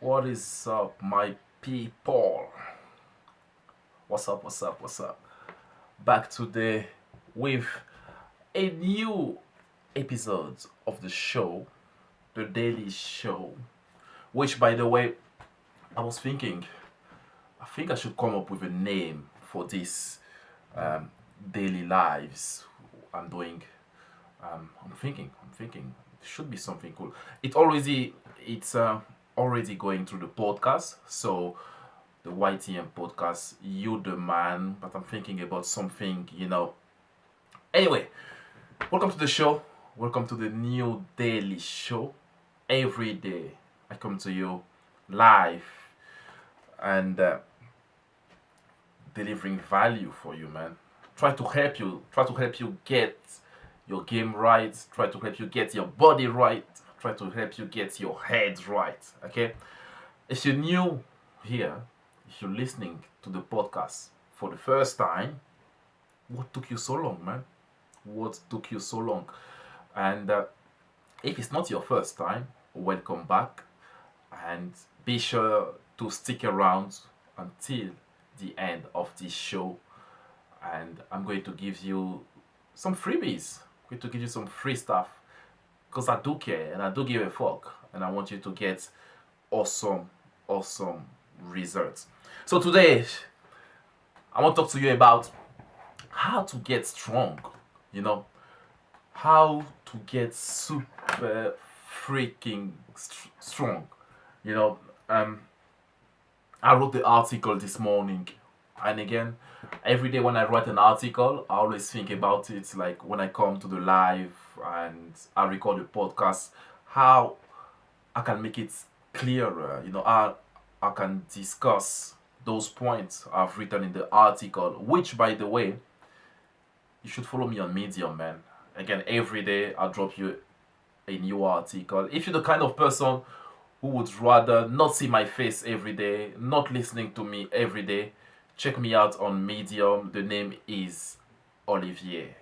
What is up, my people? What's up, what's up, what's up? Back today with a new episode of the show, The Daily Show. Which, by the way, I was thinking, I think I should come up with a name for this um, daily lives I'm doing. I'm thinking, it should be something cool. It's already going through the podcast, so the YTM podcast, you the man, but I'm thinking about something. Anyway, welcome to the show. Welcome to the new daily show. Every day I come to you live and delivering value for you, man. Try to help you get your game right. Try to help you get your body right. Try to help you get your head right. Okay? If you're new here, if you're listening to the podcast for the first time, what took you so long, man? What took you so long? And if it's not your first time, welcome back. And be sure to stick around until the end of this show. And I'm going to give you some freebies. I'm going to give you some free stuff because I do care and I do give a fuck. And I want you to get awesome, awesome results. So today, I want to talk to you about how to get strong. You know, how to get super freaking strong. You know, um, I wrote the article this morning, and again, every day when I write an article, I always think about it. Like when I come to the live and I record a podcast, how I can make it clearer. I can discuss those points I've written in the article. Which, by the way, you should follow me on Medium, man. Again, every day I drop you a new article. If you're the kind of person who would rather not see my face every day, not listening to me every day, check me out on Medium. The name is Olivier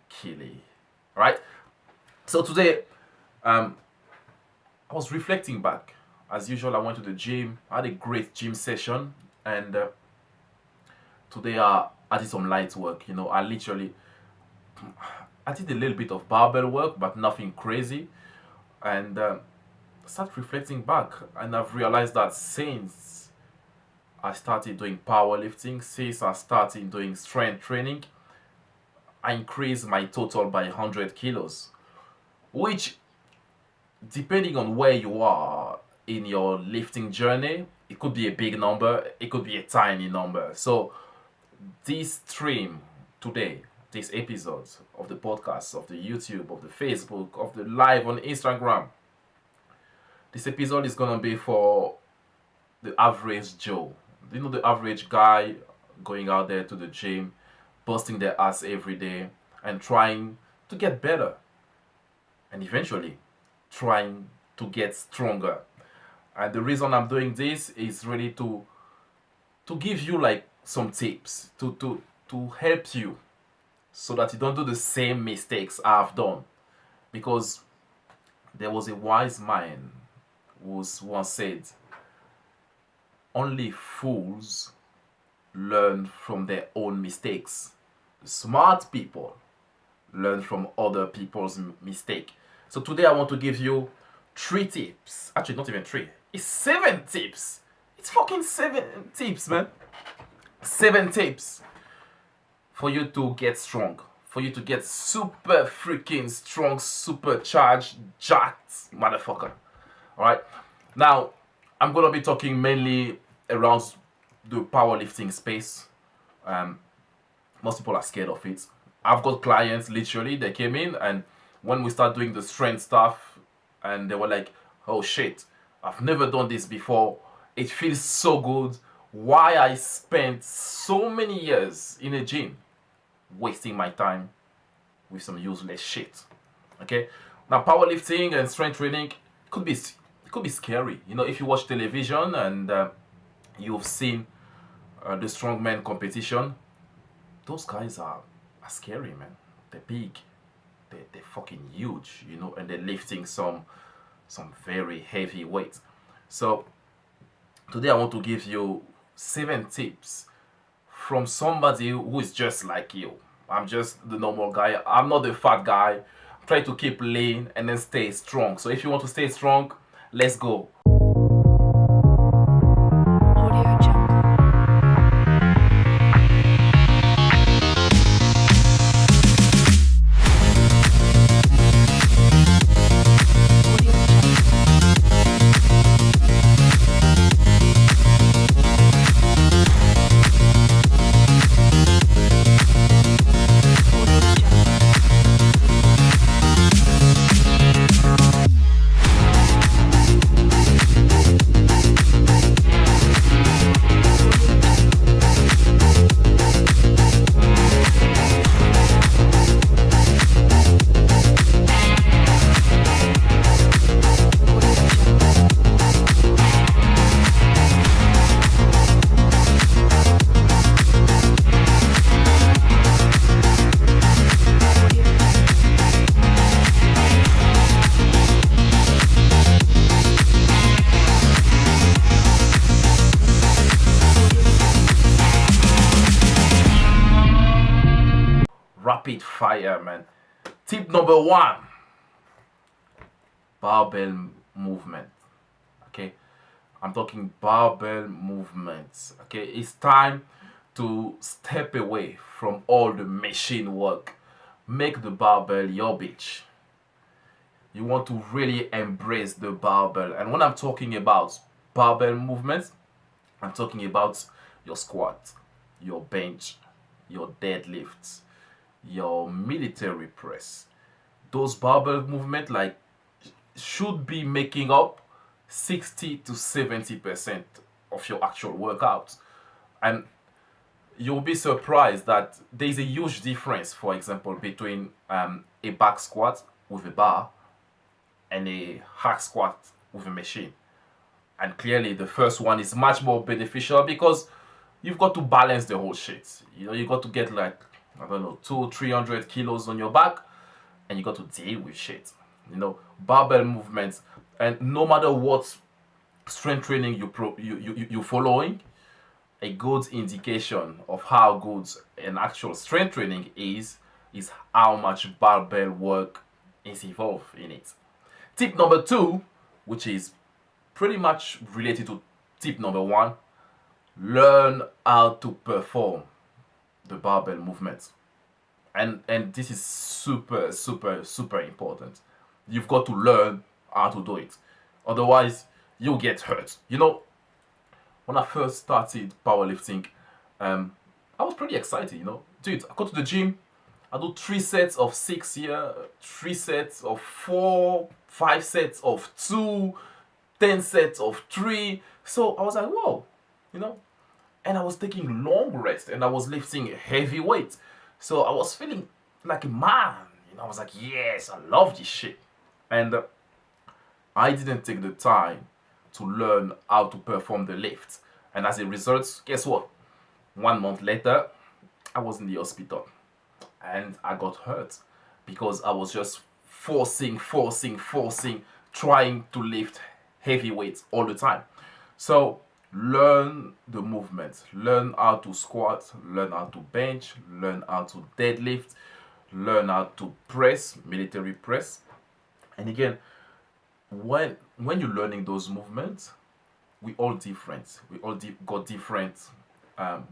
Kelly. Right? So today, I was reflecting back. As usual, I went to the gym. I had a great gym session, and today I did some light work. I did a little bit of barbell work, but nothing crazy. And start reflecting back, and I've realized that since I started doing powerlifting, since I started doing strength training, I increased my total by 100 kilos, which, depending on where you are in your lifting journey, it could be a big number, it could be a tiny number. So, this stream today, this episode of the podcast, of the YouTube, of the Facebook, of the live on Instagram, this episode is gonna be for the average Joe. The average guy going out there to the gym, busting their ass every day, and trying to get better, and eventually trying to get stronger. And the reason I'm doing this is really to give you like some tips to help you so that you don't do the same mistakes I've done. Because there was a wise man who once said, only fools learn from their own mistakes. Smart people learn from other people's mistake. So today I want to give you 3 tips. Actually, not even 3. It's 7 tips. It's fucking 7 tips, man. 7 tips for you to get strong. For you to get super freaking strong, supercharged, jacked motherfucker. Alright? Now, I'm gonna be talking mainly around the powerlifting space. Most people are scared of it. I've got clients, literally, they came in, and when we start doing the strength stuff, and they were like, oh shit, I've never done this before. It feels so good. Why I spent so many years in a gym wasting my time with some useless shit. Okay? Now, powerlifting and strength training could be scary. If you watch television and you've seen the strongman competition, those guys are scary, man. They're big, they're fucking huge, and they're lifting some very heavy weight. So Today I want to give you 7 tips from somebody who is just like you. I'm just the normal guy. I'm not the fat guy. Try to keep lean and then stay strong. So if you want to stay strong, let's go. Audio Jungle. Audio Jungle. Audio Jungle. Audio Jungle. Audio Jungle. Rapid fire, man. Tip number 1, barbell movement. Okay, I'm talking barbell movements. Okay, it's time to step away from all the machine work. Make the barbell your bitch. You want to really embrace the barbell. And when I'm talking about barbell movements, I'm talking about your squat, your bench, your deadlifts, your military press. Those barbell movements like should be making up 60 to 70% of your actual workout. And you'll be surprised that there's a huge difference, for example, between a back squat with a bar and a hack squat with a machine. And clearly, the first one is much more beneficial because you've got to balance the whole shit. You know, you got to get like, I don't know, 200-300 kilos on your back, and you got to deal with shit. You know, barbell movements, and no matter what strength training you following, a good indication of how good an actual strength training is how much barbell work is involved in it. Tip number 2, which is pretty much related to tip number 1, learn how to perform the barbell movements. And this is super important. You've got to learn how to do it, otherwise you'll get hurt. You know, when I first started powerlifting, I was pretty excited. You know, dude, I go to the gym, I do 3 sets of 6 here, 3 sets of 4, 5 sets of 2, 10 sets of 3. So I was like, whoa, you know, and I was taking long rest and I was lifting heavy weights. So I was feeling like a man. You know, I was like, yes, I love this shit. And I didn't take the time to learn how to perform the lift. And as a result, guess what? 1 month later, I was in the hospital and I got hurt because I was just forcing, trying to lift heavy weights all the time. So learn the movements, learn how to squat, learn how to bench, learn how to deadlift, learn how to press, military press. And again, when you're learning those movements, we all different. We all got different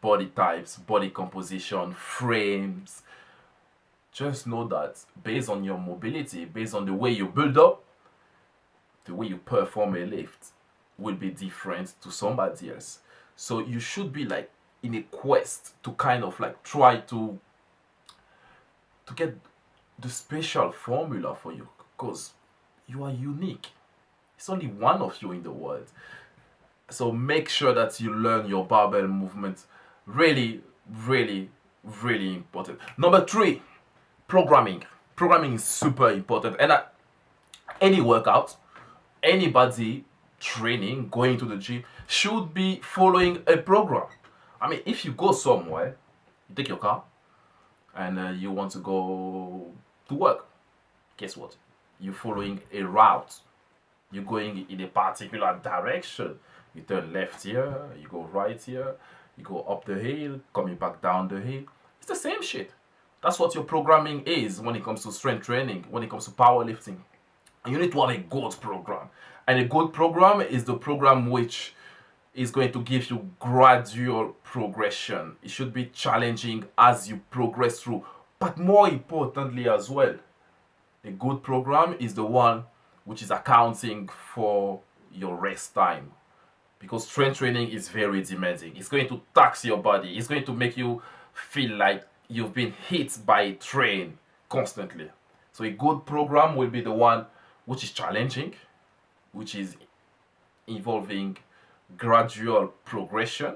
body types, body composition, frames. Just know that based on your mobility, based on the way you build up, the way you perform a lift will be different to somebody else. So you should be like in a quest to kind of like try to get the special formula for you because you are unique. It's only one of you in the world. So make sure that you learn your barbell movement. Really, really, really important. Number 3, programming. Programming is super important. And any workout, anybody training, going to the gym, should be following a program. I mean, if you go somewhere, you take your car, and you want to go to work, guess what? You're following a route. You're going in a particular direction. You turn left here, you go right here, you go up the hill, coming back down the hill. It's the same shit. That's what your programming is when it comes to strength training, when it comes to powerlifting. You need to have a good program. And a good program is the program which is going to give you gradual progression. It should be challenging as you progress through. But more importantly as well, a good program is the one which is accounting for your rest time. Because strength training is very demanding. It's going to tax your body. It's going to make you feel like you've been hit by a train constantly. So a good program will be the one which is challenging, which is involving gradual progression,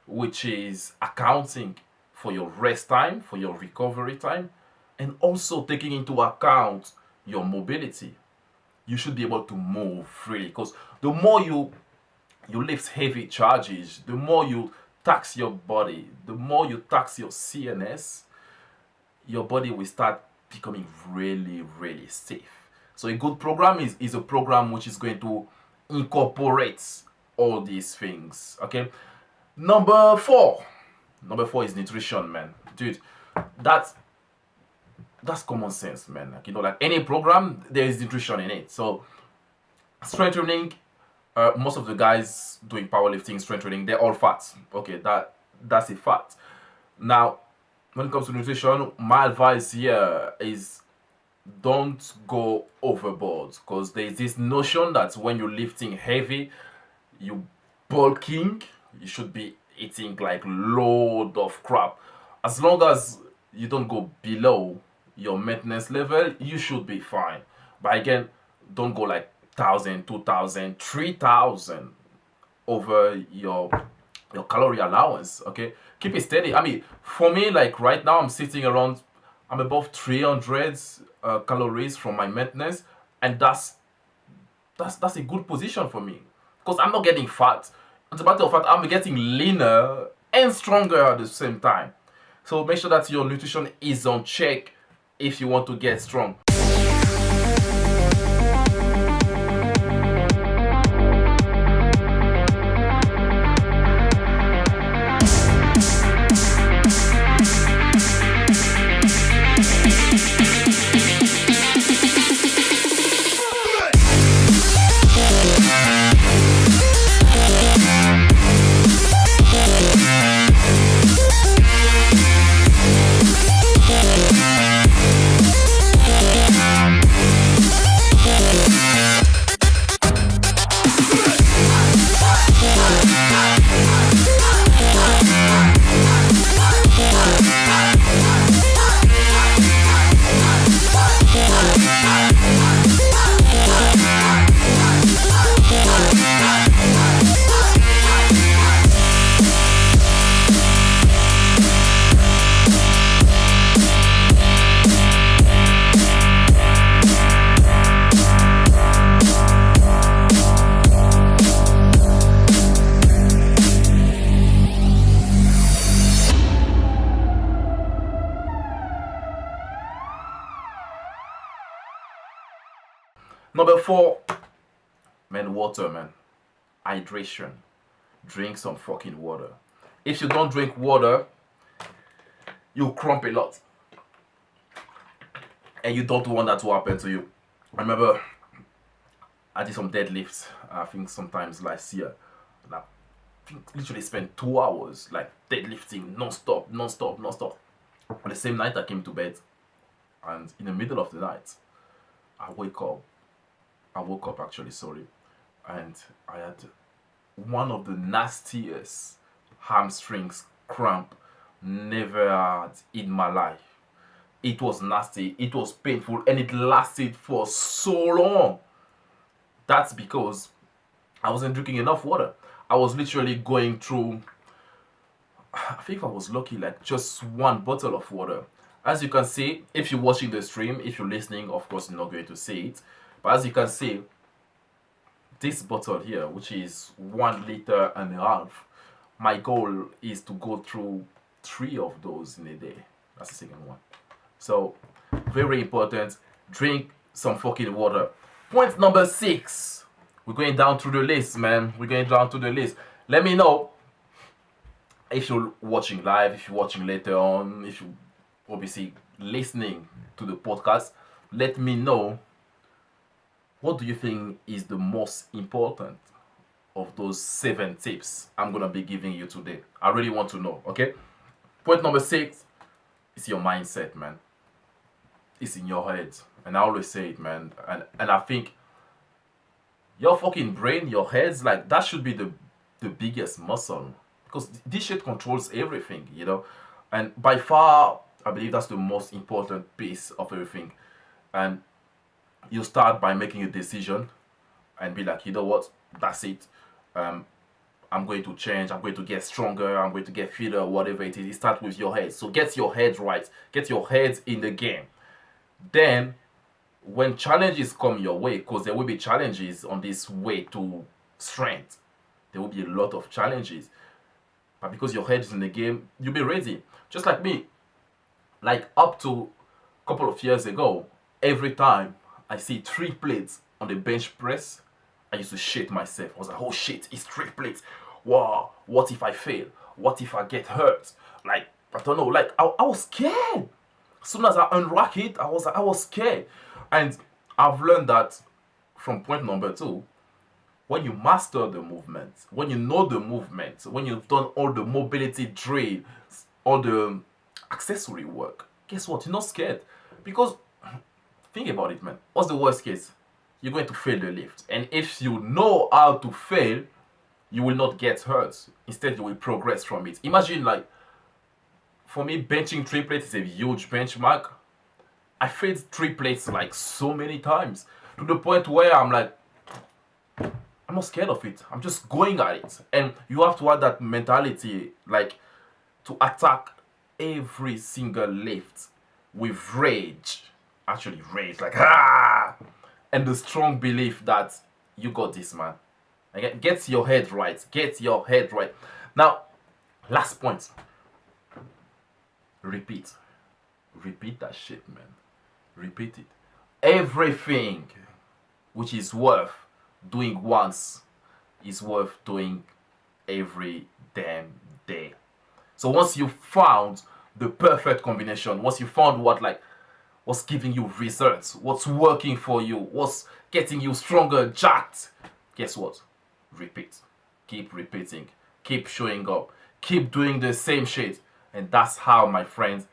which is accounting for your rest time, for your recovery time, and also taking into account your mobility. You should be able to move freely because the more you lift heavy charges, the more you tax your body, the more you tax your CNS, your body will start becoming really, really stiff. So a good program is a program which is going to incorporate all these things. Okay. Number four. Number four is nutrition, man. Dude, that's common sense, man. Like, like any program, there is nutrition in it. So strength training, most of the guys doing powerlifting, strength training, they're all fat. Okay, that's a fact. Now, when it comes to nutrition, my advice here is don't go overboard because there's this notion that when you're lifting heavy, you bulking, you should be eating like load of crap. As long as you don't go below your maintenance level, you should be fine. But again, don't go like 1,000, 2,000, 3,000 over your calorie allowance. Okay, keep it steady. I mean, for me, like right now, I'm above 300 calories from my maintenance, and that's a good position for me because I'm not getting fat. As a matter of fact, I'm getting leaner and stronger at the same time. So make sure that your nutrition is on check if you want to get strong. Number four, man, water, man. Hydration. Drink some fucking water. If you don't drink water, you crump a lot. And you don't want that to happen to you. I remember I did some deadlifts, I think sometimes last year. And I literally spent 2 hours like deadlifting non-stop. On the same night I came to bed. And in the middle of the night, I woke up actually, sorry, and I had one of the nastiest hamstrings cramp never had in my life. It was nasty, it was painful, and it lasted for so long. That's because I wasn't drinking enough water. I was literally going through, I think I was lucky, like just one bottle of water. As you can see, if you're watching the stream, if you're listening, of course you're not going to see it. But as you can see, this bottle here, which is 1.5 liters, my goal is to go through 3 of those in a day. That's the second one. So, very important, drink some fucking water. Point number 6, We're going down through the list, man. We're going down to the list. Let me know if you're watching live, if you're watching later on, if you obviously listening to the podcast. Let me know, what do you think is the most important of those 7 tips I'm gonna be giving you today? I really want to know. Okay. Point number 6 is your mindset, man. It's in your head, and I always say it, man. And I think your fucking brain, your head's like that should be the biggest muscle, because this shit controls everything, you know. And by far, I believe that's the most important piece of everything. And you start by making a decision and be like, you know what, that's it. I'm going to change, I'm going to get stronger, I'm going to get fitter, whatever it is. It starts with your head. So get your head right, get your head in the game. Then when challenges come your way, because there will be challenges on this way to strength, there will be a lot of challenges, but because your head is in the game, you'll be ready. Just like me, like up to a couple of years ago, every time I see 3 plates on the bench press, I used to shit myself. I was like, oh shit, it's 3 plates. Wow, what if I fail? What if I get hurt? Like, I don't know, like I was scared. As soon as I unrack it, I was scared. And I've learned that from point number 2, when you master the movement, when you know the movement, when you've done all the mobility drills, all the accessory work, guess what? You're not scared. Because think about it, man. What's the worst case? You're going to fail the lift. And if you know how to fail, you will not get hurt. Instead, you will progress from it. Imagine, like, for me, benching 3 plates is a huge benchmark. I failed 3 plates like so many times, to the point where I'm like, I'm not scared of it. I'm just going at it. And you have to have that mentality, like, to attack every single lift with rage. Actually, rage, like, ah! And the strong belief that you got this, man. Again, get your head right. Get your head right. Now, last point. Repeat. Repeat that shit, man. Repeat it. Everything which is worth doing once is worth doing every damn day. So once you found the perfect combination, once you found what's giving you results, what's working for you, what's getting you stronger, jacked, guess what? Repeat. Keep repeating. Keep showing up. Keep doing the same shit. And that's how, my friends,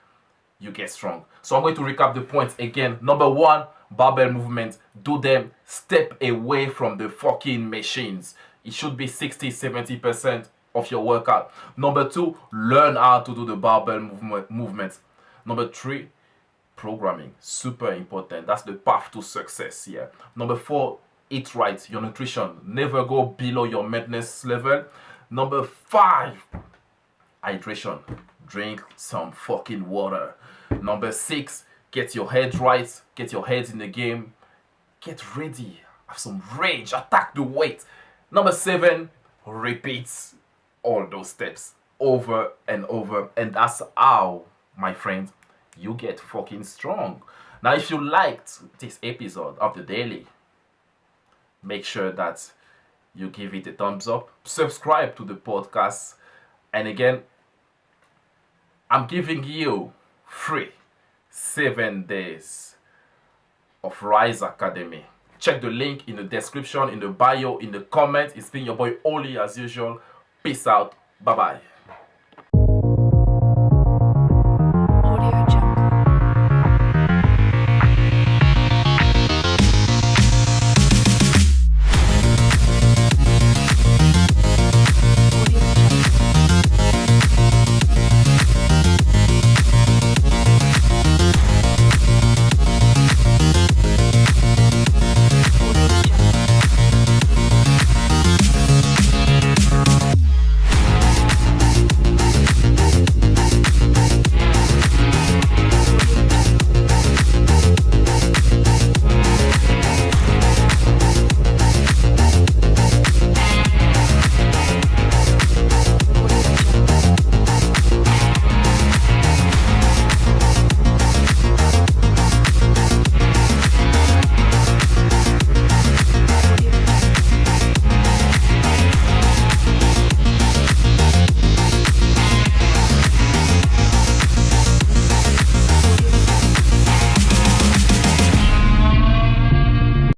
you get strong. So I'm going to recap the points again. Number 1, barbell movement. Do them. Step away from the fucking machines. It should be 60-70% of your workout. Number 2, learn how to do the barbell movement. Number 3, programming. Super important. That's the path to success here. Number 4, eat right. Your nutrition. Never go below your maintenance level. Number 5, hydration. Drink some fucking water. Number 6, get your head right. Get your head in the game. Get ready. Have some rage. Attack the weight. Number 7, repeat all those steps over and over. And that's how, my friend, you get fucking strong. Now, if you liked this episode of The Daily, make sure that you give it a thumbs up. Subscribe to the podcast. And again, I'm giving you free 7 days of Rise Academy. Check the link in the description, in the bio, in the comments. It's been your boy Oli as usual. Peace out. Bye-bye.